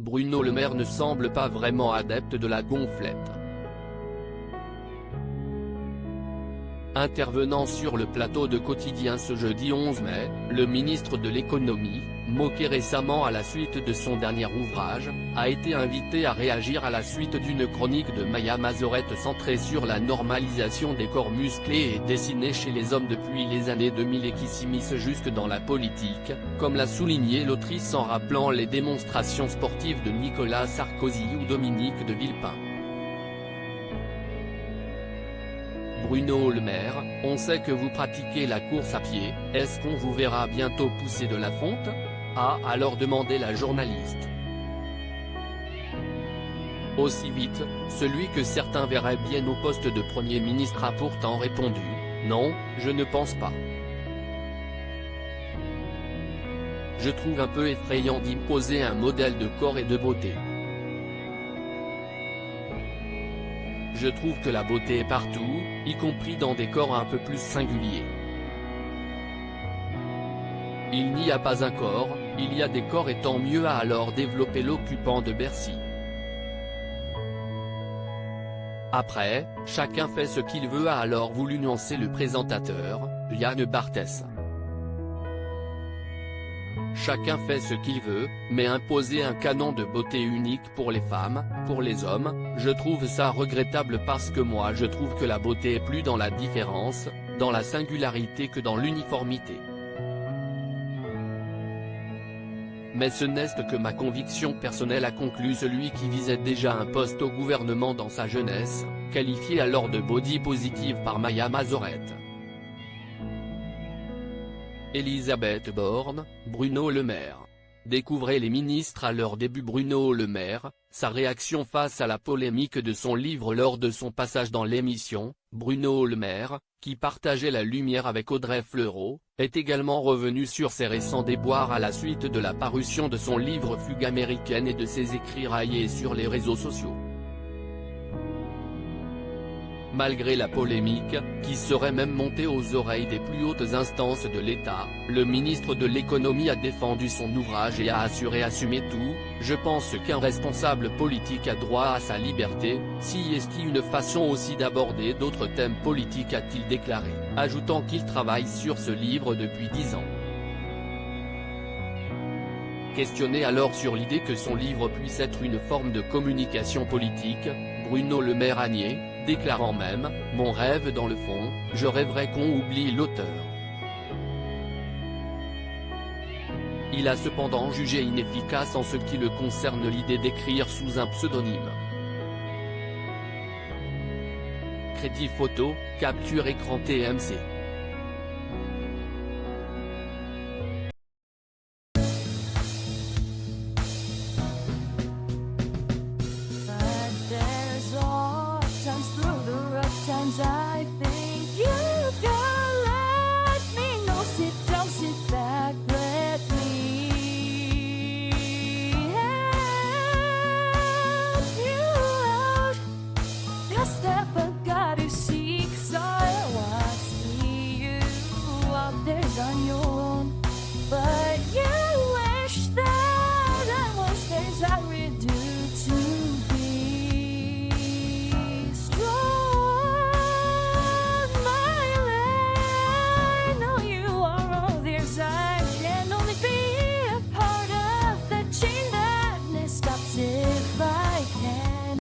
Bruno Le Maire ne semble pas vraiment adepte de la gonflette. Intervenant sur le plateau de Quotidien ce jeudi 11 mai, le ministre de l'économie, moqué récemment à la suite de son dernier ouvrage, a été invité à réagir à la suite d'une chronique de Maya Mazorette centrée sur la normalisation des corps musclés et dessinés chez les hommes depuis les années 2000 et qui s'immiscent jusque dans la politique, comme l'a souligné l'autrice en rappelant les démonstrations sportives de Nicolas Sarkozy ou Dominique de Villepin. Bruno Le Maire, on sait que vous pratiquez la course à pied, est-ce qu'on vous verra bientôt pousser de la fonte ? A alors demandé la journaliste. Aussi vite, celui que certains verraient bien au poste de Premier ministre a pourtant répondu, non, je ne pense pas. Je trouve un peu effrayant d'imposer un modèle de corps et de beauté. Je trouve que la beauté est partout, y compris dans des corps un peu plus singuliers. Il n'y a pas un corps, il y a des corps et tant mieux a alors développé l'occupant de Bercy. Après, chacun fait ce qu'il veut a alors voulu nuancer le présentateur, Yann Barthès. Chacun fait ce qu'il veut, mais imposer un canon de beauté unique pour les femmes, pour les hommes, je trouve ça regrettable parce que moi je trouve que la beauté est plus dans la différence, dans la singularité que dans l'uniformité. Mais ce n'est que ma conviction personnelle, a conclu celui qui visait déjà un poste au gouvernement dans sa jeunesse, qualifié alors de body positive par Maya Mazorette. Elisabeth Borne, Bruno Le Maire. Découvrez les ministres à leur début. Bruno Le Maire, sa réaction face à la polémique de son livre lors de son passage dans l'émission. Bruno Le Maire, qui partageait la lumière avec Audrey Fleurot, est également revenu sur ses récents déboires à la suite de la parution de son livre Fugue américaine et de ses écrits raillés sur les réseaux sociaux. Malgré la polémique, qui serait même montée aux oreilles des plus hautes instances de l'État, le ministre de l'économie a défendu son ouvrage et a assumé tout. Je pense qu'un responsable politique a droit à sa liberté, si est-ce une façon aussi d'aborder d'autres thèmes politiques, a-t-il déclaré, ajoutant qu'il travaille sur ce livre depuis 10 ans. Questionné alors sur l'idée que son livre puisse être une forme de communication politique, Bruno Le Maire a nié, déclarant même « Mon rêve dans le fond, je rêverais qu'on oublie l'auteur ». Il a cependant jugé inefficace en ce qui le concerne l'idée d'écrire sous un pseudonyme. Crédit photo, capture écran TMC.